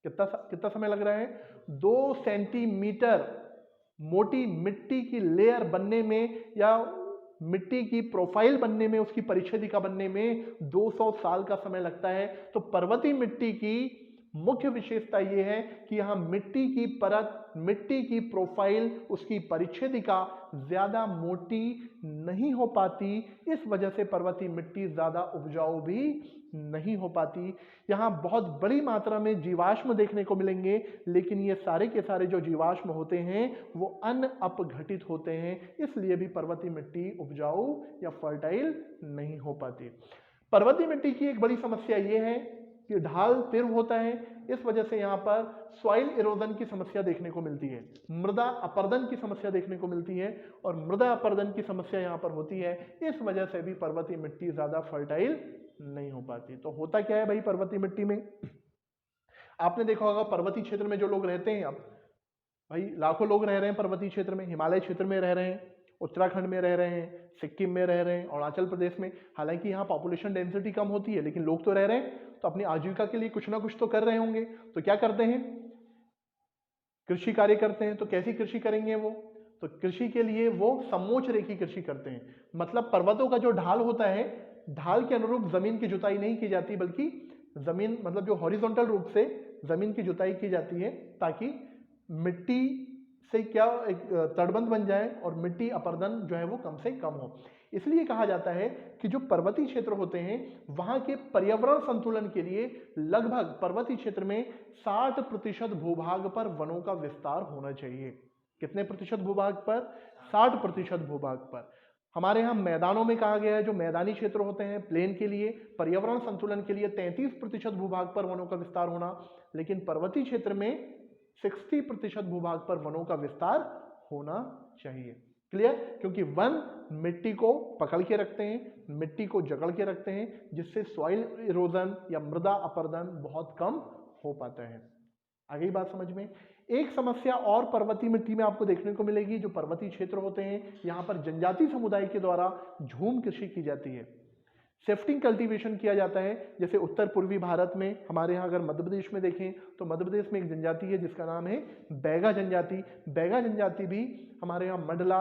कितना समय लग रहा है? 2 सेंटीमीटर मोटी मिट्टी की लेयर बनने में या मिट्टी की प्रोफाइल बनने में, उसकी परिच्छेदिका बनने में 200 साल का समय लगता है। तो पर्वतीय मिट्टी की मुख्य विशेषता यह है कि यहाँ मिट्टी की परत, मिट्टी की प्रोफाइल, उसकी परिच्छेदिका ज्यादा मोटी नहीं हो पाती। इस वजह से पर्वतीय मिट्टी ज्यादा उपजाऊ भी नहीं हो पाती। यहाँ बहुत बड़ी मात्रा में जीवाश्म देखने को मिलेंगे, लेकिन ये सारे के सारे जो जीवाश्म होते हैं वो अनअपघटित होते हैं, इसलिए भी पर्वतीय मिट्टी उपजाऊ या फर्टाइल नहीं हो पाती। पर्वतीय मिट्टी की एक बड़ी समस्या ये है कि ढाल तीव्र होता है, इस वजह से यहाँ पर सॉइल इरोजन की समस्या देखने को मिलती है, मृदा अपरदन की समस्या देखने को मिलती है और मृदा अपरदन की समस्या यहाँ पर होती है। इस वजह से भी पर्वतीय मिट्टी ज्यादा फर्टाइल नहीं हो पाती। तो होता क्या है भाई पर्वतीय मिट्टी में? आपने देखा होगा पर्वतीय क्षेत्र में जो लोग रहते हैं, अब भाई लाखों लोग रह रहे हैं पर्वतीय क्षेत्र में, हिमालय क्षेत्र में रह रहे हैं, उत्तराखंड में रह रहे हैं, सिक्किम में रह रहे हैं, अरुणाचल प्रदेश में। हालांकि यहाँ पॉपुलेशन डेंसिटी कम होती है लेकिन लोग तो रह रहे हैं, तो अपनी आजीविका के लिए कुछ ना कुछ तो कर रहे होंगे। तो क्या करते हैं? कृषि कार्य करते हैं। तो कैसी कृषि करेंगे वो? तो कृषि के लिए वो समोच्च रेखी कृषि करते हैं। मतलब पर्वतों का जो ढाल होता है, ढाल के अनुरूप जमीन की जुताई नहीं की जाती, बल्कि जमीन मतलब जो हॉरिजॉन्टल रूप से जमीन की जुताई की जाती है ताकि मिट्टी से क्या एक तटबंध बन जाए और मिट्टी अपरदन जो है वो कम से कम हो। इसलिए कहा जाता है कि जो पर्वतीय क्षेत्र होते हैं वहां के पर्यावरण संतुलन के लिए लगभग पर्वतीय क्षेत्र में 60% भूभाग पर वनों का विस्तार होना चाहिए। कितने प्रतिशत भूभाग पर? 60% भूभाग पर। हमारे यहाँ मैदानों में कहा गया है जो मैदानी क्षेत्र होते हैं प्लेन के लिए, पर्यावरण संतुलन के लिए 33% भूभाग पर वनों का विस्तार होना, लेकिन पर्वतीय क्षेत्र में 60% भूभाग पर वनों का विस्तार होना चाहिए। क्लियर? क्योंकि वन मिट्टी को पकड़ के रखते हैं, मिट्टी को जकड़ के रखते हैं, जिससे सॉइल इरोजन या मृदा अपरदन बहुत कम हो पाता है। आ गई बात समझ में? एक समस्या और पर्वतीय मिट्टी में आपको देखने को मिलेगी। जो पर्वतीय क्षेत्र होते हैं यहाँ पर जनजातीय समुदाय के द्वारा झूम कृषि की जाती है, शिफ्टिंग कल्टीवेशन किया जाता है। जैसे उत्तर पूर्वी भारत में, हमारे यहाँ अगर मध्य प्रदेश में देखें तो मध्य प्रदेश में एक जनजाति है जिसका नाम है बैगा जनजाति। बैगा जनजाति भी हमारे यहाँ मंडला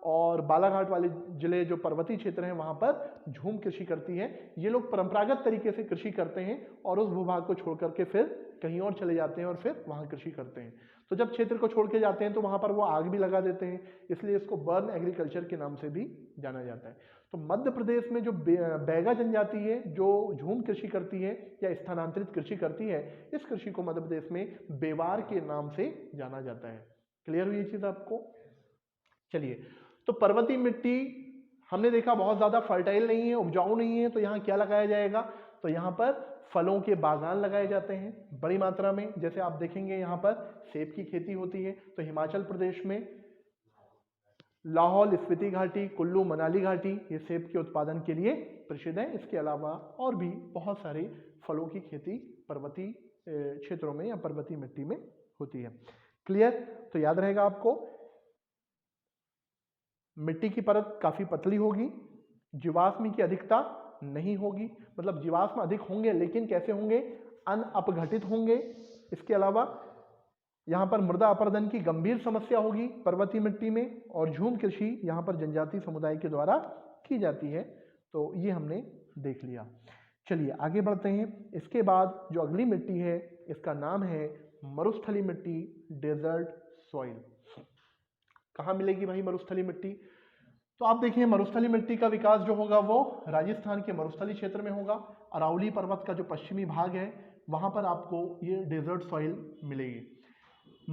और बालाघाट वाले जिले जो पर्वतीय क्षेत्र हैं वहाँ पर झूम कृषि करती है। ये लोग परंपरागत तरीके से कृषि करते हैं और उस भूभाग को छोड़ करके फिर कहीं और चले जाते हैं और फिर वहाँ कृषि करते हैं। तो जब क्षेत्र को छोड़ के जाते हैं तो वहाँ पर वो आग भी लगा देते हैं, इसलिए इसको बर्न एग्रीकल्चर के नाम से भी जाना जाता है। तो मध्य प्रदेश में जो बैगा जनजाति है जो झूम कृषि करती है या स्थानांतरित कृषि करती है, इस कृषि को मध्य प्रदेश में बेवार के नाम से जाना जाता है। क्लियर हुई ये चीज आपको? चलिए, तो पर्वतीय मिट्टी हमने देखा बहुत ज्यादा फर्टाइल नहीं है, उपजाऊ नहीं है, तो यहाँ क्या लगाया जाएगा? तो यहाँ पर फलों के बागान लगाए जाते हैं बड़ी मात्रा में। जैसे आप देखेंगे यहाँ पर सेब की खेती होती है, तो हिमाचल प्रदेश में लाहौल स्पीति घाटी, कुल्लू मनाली घाटी ये सेब के उत्पादन के लिए प्रसिद्ध है। इसके अलावा और भी बहुत सारे फलों की खेती पर्वतीय क्षेत्रों में या पर्वतीय मिट्टी में होती है। क्लियर? तो याद रहेगा आपको, मिट्टी की परत काफी पतली होगी, जीवाश्म की अधिकता नहीं होगी, मतलब जीवाश्म अधिक होंगे लेकिन कैसे होंगे? अनअपघटित होंगे। इसके अलावा यहाँ पर मृदा अपरदन की गंभीर समस्या होगी पर्वतीय मिट्टी में, और झूम कृषि यहाँ पर जनजातीय समुदाय के द्वारा की जाती है। तो ये हमने देख लिया। चलिए आगे बढ़ते हैं। इसके बाद जो अगली मिट्टी है इसका नाम है मरुस्थली मिट्टी, डेजर्ट सॉइल। कहाँ मिलेगी भाई मरुस्थली मिट्टी? तो आप देखिए मरुस्थली मिट्टी का विकास जो होगा वो राजस्थान के मरुस्थली क्षेत्र में होगा। अरावली पर्वत का जो पश्चिमी भाग है वहाँ पर आपको ये डेजर्ट सॉइल मिलेगी।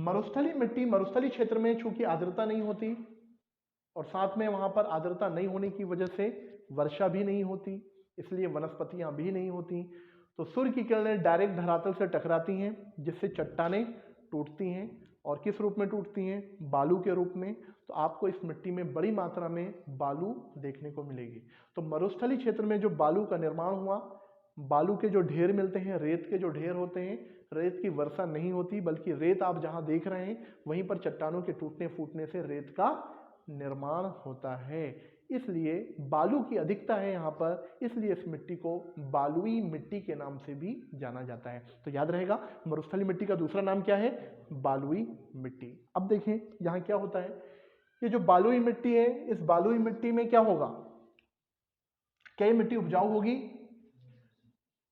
मरुस्थली मिट्टी मरुस्थली क्षेत्र में चूंकि आर्द्रता नहीं होती और साथ में वहाँ पर आर्द्रता नहीं होने की वजह से वर्षा भी नहीं होती, इसलिए वनस्पतियाँ भी नहीं होती। तो सूर्य की किरणें डायरेक्ट धरातल से टकराती हैं जिससे चट्टानें टूटती हैं। और किस रूप में टूटती हैं? बालू के रूप में। तो आपको इस मिट्टी में बड़ी मात्रा में बालू देखने को मिलेगी। तो मरुस्थली क्षेत्र में जो बालू का निर्माण हुआ, बालू के जो ढेर मिलते हैं, रेत के जो ढेर होते हैं, रेत की वर्षा नहीं होती बल्कि रेत आप जहाँ देख रहे हैं वहीं पर चट्टानों के टूटने फूटने से रेत का निर्माण होता है। इसलिए बालू की अधिकता है यहाँ पर, इसलिए इस मिट्टी को बालुई मिट्टी के नाम से भी जाना जाता है। तो याद रहेगा मरुस्थली मिट्टी का दूसरा नाम क्या है? बालुई मिट्टी। अब देखें यहाँ क्या होता है, ये जो बालुई मिट्टी है इस बालुई मिट्टी में क्या होगा? क्या ये मिट्टी उपजाऊ होगी?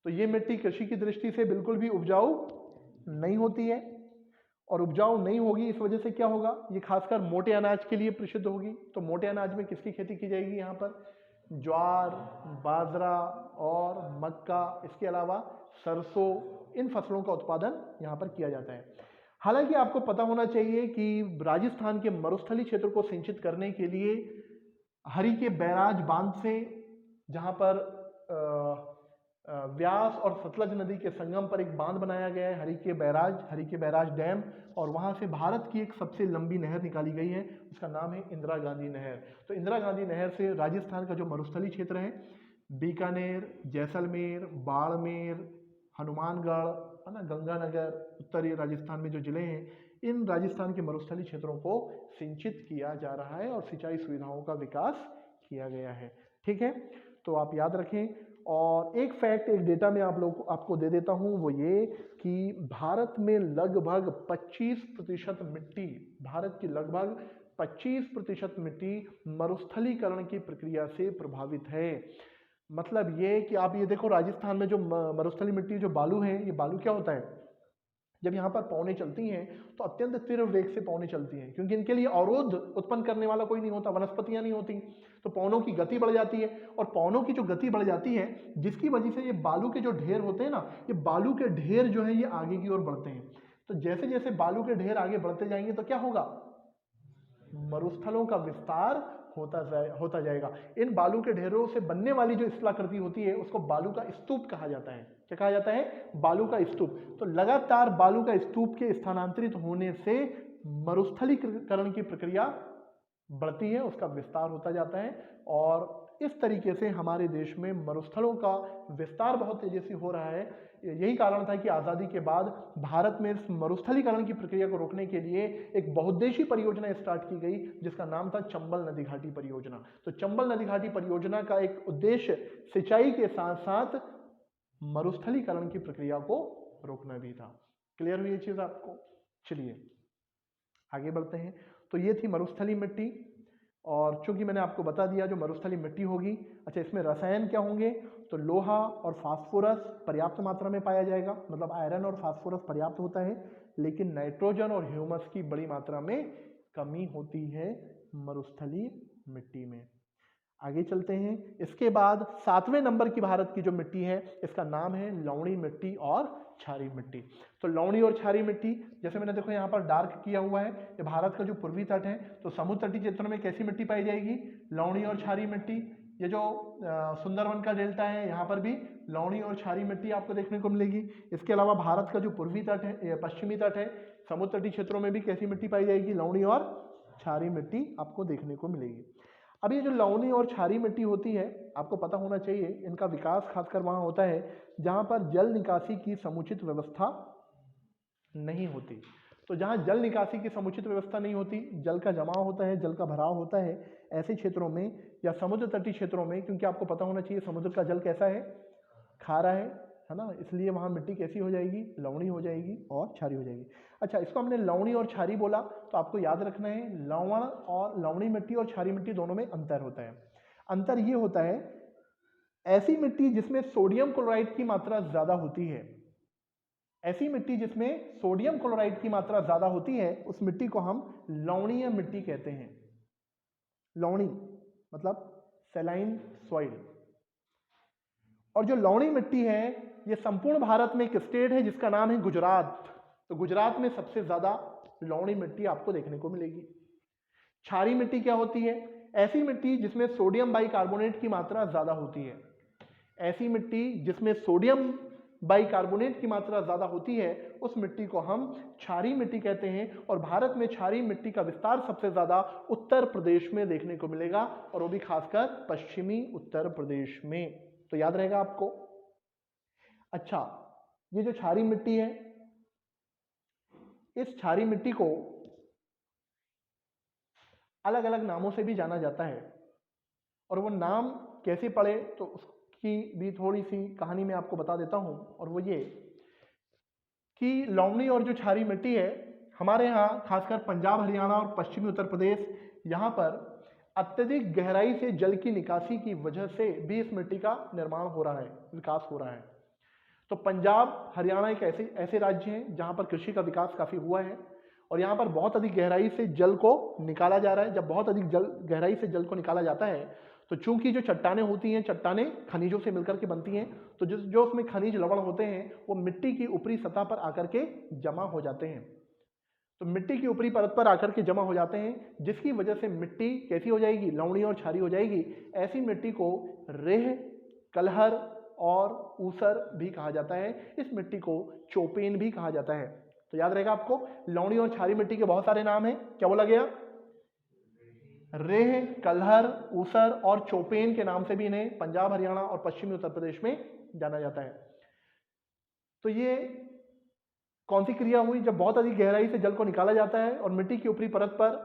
तो ये मिट्टी कृषि की दृष्टि से बिल्कुल भी उपजाऊ नहीं होती है और उपजाऊ नहीं होगी इस वजह से क्या होगा, ये खासकर मोटे अनाज के लिए प्रसिद्ध होगी। तो मोटे अनाज में किसकी खेती की जाएगी यहाँ पर? ज्वार, बाजरा और मक्का, इसके अलावा सरसों, इन फसलों का उत्पादन यहाँ पर किया जाता है। हालांकि आपको पता होना चाहिए कि राजस्थान के मरुस्थली क्षेत्र को सिंचित करने के लिए हरिके बैराज बांध से, जहाँ पर व्यास और सतलज नदी के संगम पर एक बांध बनाया गया है, हरिके बैराज डैम, और वहां से भारत की एक सबसे लंबी नहर निकाली गई है, उसका नाम है इंदिरा गांधी नहर। तो इंदिरा गांधी नहर से राजस्थान का जो मरुस्थली क्षेत्र है, बीकानेर, जैसलमेर, बाड़मेर, हनुमानगढ़, है ना, गंगानगर, उत्तरी राजस्थान में जो जिले हैं, इन राजस्थान के मरुस्थली क्षेत्रों को सिंचित किया जा रहा है और सिंचाई सुविधाओं का विकास किया गया है। ठीक है, तो आप याद रखें। और एक फैक्ट, एक डेटा मैं आपको दे देता हूं, वो ये कि भारत में लगभग 25% मिट्टी, भारत की लगभग 25% मिट्टी मरुस्थलीकरण की प्रक्रिया से प्रभावित है। मतलब ये कि आप ये देखो राजस्थान में जो मरुस्थली मिट्टी, जो बालू है, ये बालू क्या होता है, जब यहाँ पर पौने चलती हैं तो अत्यंत तीव्र वेग से पौने चलती हैं, क्योंकि इनके लिए अवरोध उत्पन्न करने वाला कोई नहीं होता, वनस्पतियां नहीं होती, तो पौनों की गति बढ़ जाती है। और पौनों की जो गति बढ़ जाती है जिसकी वजह से ये बालू के जो ढेर होते हैं ना, ये बालू के ढेर जो है ये आगे की ओर बढ़ते हैं। तो जैसे जैसे बालू के ढेर आगे बढ़ते जाएंगे तो क्या होगा, मरुस्थलों का विस्तार होता जाएगा। इन बालू के ढेरों से बनने वाली जो स्थलाकृति होती है उसको बालू का स्तूप कहा जाता है। क्या कहा जाता है? बालू का स्तूप। तो लगातार बालू का स्तूप के स्थानांतरित होने से मरुस्थलीकरण की प्रक्रिया बढ़ती है, उसका विस्तार होता जाता है, और इस तरीके से हमारे देश में मरुस्थलों का विस्तार बहुत तेजी से हो रहा है। यही कारण था कि आज़ादी के बाद भारत में इस मरुस्थलीकरण की प्रक्रिया को रोकने के लिए एक बहुउद्देशीय परियोजना स्टार्ट की गई जिसका नाम था चंबल नदी घाटी परियोजना। तो चंबल नदी घाटी परियोजना का एक उद्देश्य सिंचाई के साथ साथ मरुस्थलीकरण की प्रक्रिया को रोकना भी था। क्लियर हुई ये चीज आपको? चलिए आगे बढ़ते हैं। तो ये थी मरुस्थली मिट्टी, और चूंकि मैंने आपको बता दिया जो मरुस्थली मिट्टी होगी, अच्छा इसमें रसायन क्या होंगे, तो लोहा और फास्फोरस पर्याप्त मात्रा में पाया जाएगा, मतलब आयरन और फास्फोरस पर्याप्त होता है, लेकिन नाइट्रोजन और ह्यूमस की बड़ी मात्रा में कमी होती है मरुस्थली मिट्टी में। आगे चलते हैं। इसके बाद 7वें नंबर की भारत की जो मिट्टी है इसका नाम है लवणी मिट्टी और क्षारीय मिट्टी। तो लवणी और क्षारीय मिट्टी, जैसे मैंने देखो यहाँ पर डार्क किया हुआ है, ये भारत का जो पूर्वी तट है, तो समुद्र तटीय क्षेत्रों में कैसी मिट्टी पाई जाएगी? लवणी और क्षारीय मिट्टी। ये जो सुंदरवन का डेल्टा है यहाँ पर भी लवणी और क्षारीय मिट्टी आपको देखने को मिलेगी। इसके अलावा भारत का जो पूर्वी तट है, पश्चिमी तट है, समुद्र तटीय क्षेत्रों में भी कैसी मिट्टी पाई जाएगी? लवणी और क्षारीय मिट्टी आपको देखने को मिलेगी। अब ये जो लवणी और क्षारीय मिट्टी होती है, आपको पता होना चाहिए इनका विकास खासकर वहाँ होता है जहाँ पर जल निकासी की समुचित व्यवस्था नहीं होती। तो जहाँ जल निकासी की समुचित व्यवस्था नहीं होती, जल का जमाव होता है, जल का भराव होता है, ऐसे क्षेत्रों में या समुद्र तटीय क्षेत्रों में, क्योंकि आपको पता होना चाहिए समुद्र का जल कैसा है? खारा है ना, इसलिए वहाँ मिट्टी कैसी हो जाएगी? लवणी हो जाएगी और क्षारीय हो जाएगी। अच्छा, इसको हमने लवणी और क्षारीय बोला, तो आपको याद रखना है लवण और लवणी मिट्टी और क्षारीय मिट्टी दोनों में अंतर होता है। अंतर ये होता है, ऐसी मिट्टी जिसमें सोडियम क्लोराइड की मात्रा ज्यादा होती है, ऐसी मिट्टी जिसमें सोडियम क्लोराइड की मात्रा ज्यादा होती है, उस मिट्टी को हम लवणीय मिट्टी कहते हैं। लवणी मतलब सैलाइन सॉइल। और जो लवणी मिट्टी है ये संपूर्ण भारत में एक स्टेट है जिसका नाम है गुजरात। तो गुजरात में सबसे ज्यादा लवणी मिट्टी आपको देखने को मिलेगी। क्षारीय मिट्टी क्या होती है? ऐसी मिट्टी जिसमें सोडियम बाइकार्बोनेट की मात्रा ज्यादा होती है। ऐसी मिट्टी जिसमें सोडियम बाइकार्बोनेट की मात्रा ज्यादा होती है उस मिट्टी को हम क्षारीय मिट्टी कहते हैं। और भारत में क्षारीय मिट्टी का विस्तार सबसे ज्यादा उत्तर प्रदेश में देखने को मिलेगा, और वो भी खासकर पश्चिमी उत्तर प्रदेश में। तो याद रहेगा आपको। अच्छा, ये जो क्षारीय मिट्टी है, इस क्षारीय मिट्टी को अलग अलग नामों से भी जाना जाता है, और वो नाम कैसे पड़े तो उसकी भी थोड़ी सी कहानी मैं आपको बता देता हूं। और वो ये कि लवणी और जो क्षारीय मिट्टी है हमारे यहाँ खासकर पंजाब, हरियाणा और पश्चिमी उत्तर प्रदेश, यहाँ पर अत्यधिक गहराई से जल की निकासी की वजह से भी इस मिट्टी का निर्माण हो रहा है, विकास हो रहा है। तो पंजाब, हरियाणा एक ऐसे राज्य हैं जहाँ पर कृषि का विकास काफी हुआ है, और यहाँ पर बहुत अधिक गहराई से जल को निकाला जा रहा है। जब बहुत अधिक गहराई से जल को निकाला जाता है तो चूंकि जो चट्टानें होती हैं, चट्टानें खनिजों से मिलकर के बनती हैं, तो जो उसमें खनिज लवण होते हैं वो मिट्टी की ऊपरी सतह पर आकर के जमा हो जाते हैं। तो मिट्टी की ऊपरी परत पर आकर के जमा हो जाते हैं, जिसकी वजह से मिट्टी कैसी हो जाएगी? लवणी और क्षारीय हो जाएगी। ऐसी मिट्टी को रेह, कलहर और ऊसर भी कहा जाता है। इस मिट्टी को चोपेन भी कहा जाता है। तो याद रहेगा आपको, लवणी और क्षारीय मिट्टी के बहुत सारे नाम हैं। क्या बोला गया? रेह, कलहर, ऊसर और चोपेन के नाम से भी इन्हें पंजाब, हरियाणा और पश्चिमी उत्तर प्रदेश में जाना जाता है। तो ये कौन सी क्रिया हुई? जब बहुत अधिक गहराई से जल को निकाला जाता है और मिट्टी की ऊपरी परत पर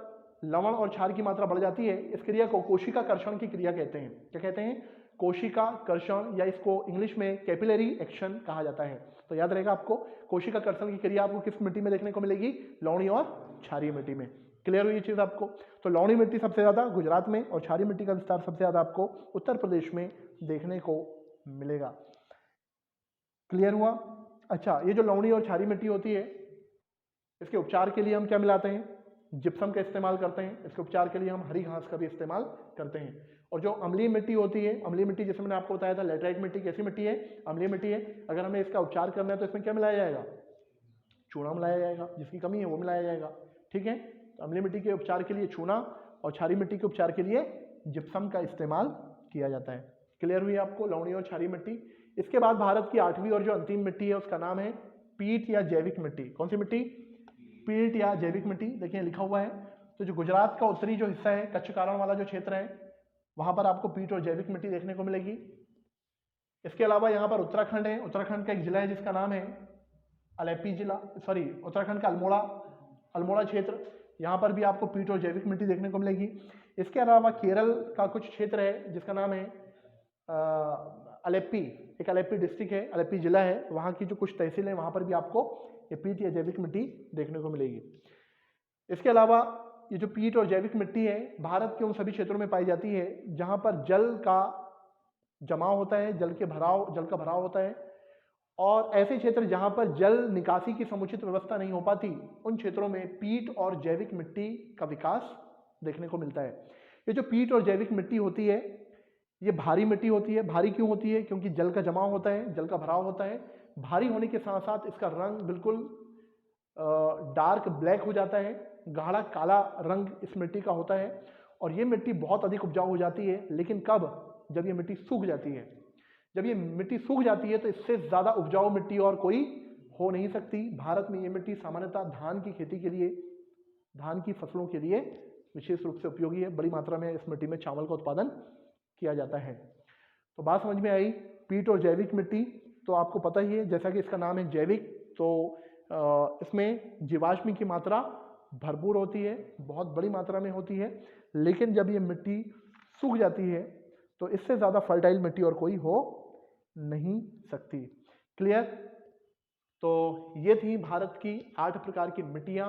लवण और क्षार की मात्रा बढ़ जाती है, इस क्रिया को कोशिका कर्षण की क्रिया कहते हैं। क्या कहते हैं? कोशिका कर्षण, या इसको इंग्लिश में कैपिलरी एक्शन कहा जाता है। तो याद रहेगा आपको, कोशिका कर्षण की क्रिया आपको किस मिट्टी में देखने को मिलेगी? लवणी और क्षारीय मिट्टी में। क्लियर हुई ये चीज आपको? तो लवणी मिट्टी सबसे ज्यादा गुजरात में, और क्षारीय मिट्टी का विस्तार सबसे ज्यादा आपको उत्तर प्रदेश में देखने को मिलेगा। क्लियर हुआ? अच्छा, ये जो लवणी और क्षारीय मिट्टी होती है, इसके उपचार के लिए हम क्या मिलाते हैं? जिप्सम का इस्तेमाल करते हैं। इसके उपचार के लिए हम हरी घास का भी इस्तेमाल करते हैं। और जो अम्लीय मिट्टी होती है, अम्लीय मिट्टी जैसे मैंने आपको बताया था, लेटराइट मिट्टी कैसी मिट्टी है? अम्लीय मिट्टी है। अगर हमें इसका उपचार करना है तो इसमें क्या मिलाया जाएगा? चूना मिलाया जाएगा, जिसकी कमी है वो मिलाया जाएगा। ठीक है, तो अम्लीय मिट्टी के उपचार के लिए चूना, और क्षारीय मिट्टी के उपचार के लिए जिप्सम का इस्तेमाल किया जाता है। क्लियर हुई आपको लवणी और क्षारीय मिट्टी? इसके बाद भारत की 8वीं और जो अंतिम मिट्टी है उसका नाम है पीट या जैविक मिट्टी। कौन सी मिट्टी? पीट या जैविक मिट्टी। देखिए लिखा हुआ है। तो जो गुजरात का उत्तरी जो हिस्सा है, कच्छ कारण वाला जो क्षेत्र है, वहां पर आपको पीट और जैविक मिट्टी देखने को मिलेगी। इसके अलावा यहाँ पर उत्तराखंड है। उत्तराखंड का एक जिला है जिसका नाम है अलेपी जिला, सॉरी उत्तराखंड का अल्मोड़ा क्षेत्र। यहाँ पर भी आपको पीट और जैविक मिट्टी देखने को मिलेगी। इसके अलावा केरल का कुछ क्षेत्र है जिसका नाम है अलेप्पी, एक अलेप्पी डिस्ट्रिक्ट है, अलेप्पी जिला है, वहाँ की जो कुछ तहसील है वहाँ पर भी आपको ये पीट या जैविक मिट्टी देखने को मिलेगी। इसके अलावा ये जो पीट और जैविक मिट्टी है भारत के उन सभी क्षेत्रों में पाई जाती है जहाँ पर जल का जमाव होता है, जल का भराव होता है, और ऐसे क्षेत्र जहाँ पर जल निकासी की समुचित व्यवस्था नहीं हो पाती, उन क्षेत्रों में पीट और जैविक मिट्टी का विकास देखने को मिलता है। ये जो पीट और जैविक मिट्टी होती है ये भारी मिट्टी होती है। भारी क्यों होती है? क्योंकि जल का जमाव होता है, जल का भराव होता है। भारी होने के साथ साथ इसका रंग बिल्कुल डार्क ब्लैक हो जाता है, गाढ़ा काला रंग इस मिट्टी का होता है। और ये मिट्टी बहुत अधिक उपजाऊ हो जाती है, लेकिन कब? जब ये मिट्टी सूख जाती है। जब ये मिट्टी सूख जाती है तो इससे ज़्यादा उपजाऊ मिट्टी और कोई हो नहीं सकती। भारत में ये मिट्टी सामान्यतः धान की खेती के लिए, धान की फसलों के लिए विशेष रूप से उपयोगी है। बड़ी मात्रा में इस मिट्टी में चावल का उत्पादन किया जाता है। तो बात समझ में आई? पीट और जैविक मिट्टी तो आपको पता ही है, जैसा कि इसका नाम है जैविक, तो इसमें जीवाश्म की मात्रा भरपूर होती है, बहुत बड़ी मात्रा में होती है। लेकिन जब ये मिट्टी सूख जाती है तो इससे ज़्यादा फर्टाइल मिट्टी और कोई हो नहीं सकती। क्लियर? तो ये थी भारत की 8 प्रकार की मिट्टियाँ,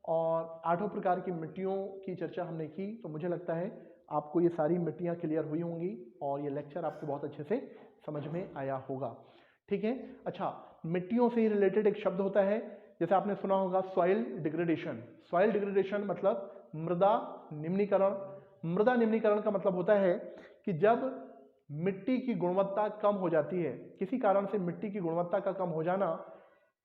और 8 प्रकार की मिट्टियों की चर्चा हमने की। तो मुझे लगता है आपको ये सारी मिट्टियाँ क्लियर हुई होंगी और ये लेक्चर आपको बहुत अच्छे से समझ में आया होगा। ठीक है? अच्छा, मिट्टियों से ही रिलेटेड एक शब्द होता है, जैसे आपने सुना होगा सॉइल डिग्रेडेशन। सॉइल डिग्रेडेशन मतलब मृदा निम्नीकरण, मृदा निम्नीकरण का मतलब होता है कि जब मिट्टी की गुणवत्ता कम हो जाती है, किसी कारण से मिट्टी की गुणवत्ता का कम हो जाना,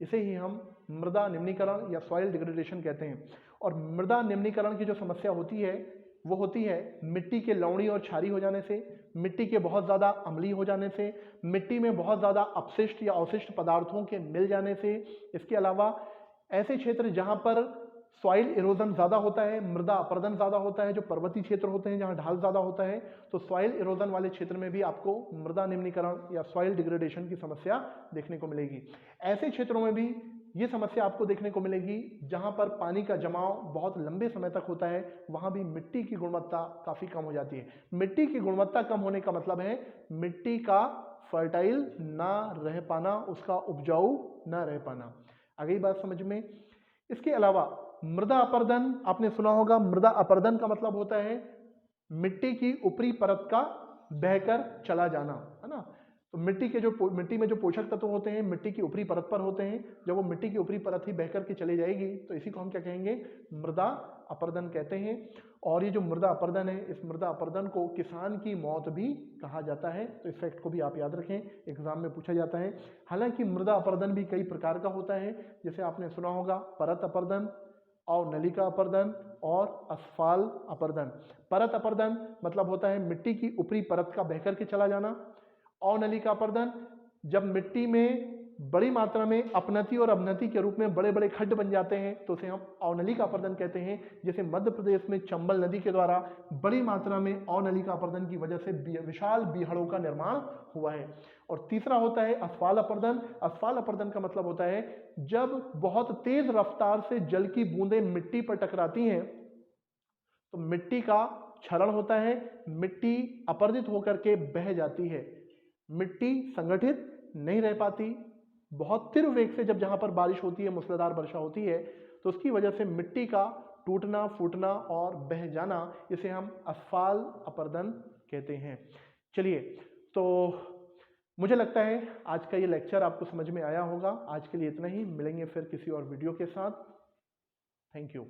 इसे ही हम मृदा निम्नीकरण या सॉइल डिग्रेडेशन कहते हैं। और मृदा निम्नीकरण की जो समस्या होती है वो होती है मिट्टी के लवणी और क्षारीय हो जाने से, मिट्टी के बहुत ज़्यादा अम्लीय हो जाने से, मिट्टी में बहुत ज़्यादा अपशिष्ट या अवशिष्ट पदार्थों के मिल जाने से। इसके अलावा ऐसे क्षेत्र जहाँ पर सॉइल इरोजन ज़्यादा होता है, मृदा अपरदन ज़्यादा होता है, जो पर्वतीय क्षेत्र होते हैं जहाँ ढाल ज़्यादा होता है, तो सॉइल इरोजन वाले क्षेत्र में भी आपको मृदा निम्नीकरण या सॉइल डिग्रेडेशन की समस्या देखने को मिलेगी। ऐसे क्षेत्रों में भी ये समस्या आपको देखने को मिलेगी जहाँ पर पानी का जमाव बहुत लंबे समय तक होता है, वहाँ भी मिट्टी की गुणवत्ता काफ़ी कम हो जाती है। मिट्टी की गुणवत्ता कम होने का मतलब है मिट्टी का फर्टाइल ना रह पाना, उसका उपजाऊ ना रह पाना। आ गई बात समझ में? इसके अलावा मृदा अपरदन आपने सुना होगा। मृदा अपरदन का मतलब होता है मिट्टी की ऊपरी परत का बहकर चला जाना, है ना। तो मिट्टी में जो पोषक तत्व होते हैं मिट्टी की ऊपरी परत पर होते हैं, जब वो मिट्टी की ऊपरी परत ही बहकर के चली जाएगी तो इसी को हम क्या कहेंगे? मृदा अपरदन कहते हैं। और ये जो मृदा अपरदन है, इस मृदा अपरदन को किसान की मौत भी कहा जाता है। तो इस फैक्ट को भी आप याद रखें, एग्जाम में पूछा जाता है। हालांकि मृदा अपरदन भी कई प्रकार का होता है, जैसे आपने सुना होगा परत अपरदन, अवनलिका अपरदन और असफाल अपरदन। परत अपरदन मतलब होता है मिट्टी की ऊपरी परत का बहकर के चला जाना। अवनलिका अपरदन जब मिट्टी में बड़ी मात्रा में अपनति और अवनति के रूप में बड़े बड़े खड्ड बन जाते हैं तो उसे हम अवनलिका अपरदन कहते हैं। जैसे मध्य प्रदेश में चंबल नदी के द्वारा बड़ी मात्रा में अवनलिका अपरदन की वजह से विशाल बीहड़ों का निर्माण हुआ है। और तीसरा होता है असफाल अपरदन। असफाल अपरदन का मतलब होता है जब बहुत तेज रफ्तार से जल की बूंदें मिट्टी पर टकराती हैं तो मिट्टी का क्षरण होता है, मिट्टी अपरदित होकर के बह जाती है, मिट्टी संगठित नहीं रह पाती। बहुत तीव्र वेग से जब जहां पर बारिश होती है, मूसलाधार वर्षा होती है, तो उसकी वजह से मिट्टी का टूटना, फूटना और बह जाना, इसे हम असफाल अपरदन कहते हैं। चलिए, तो मुझे लगता है आज का ये लेक्चर आपको समझ में आया होगा। आज के लिए इतना ही, मिलेंगे फिर किसी और वीडियो के साथ। Thank you.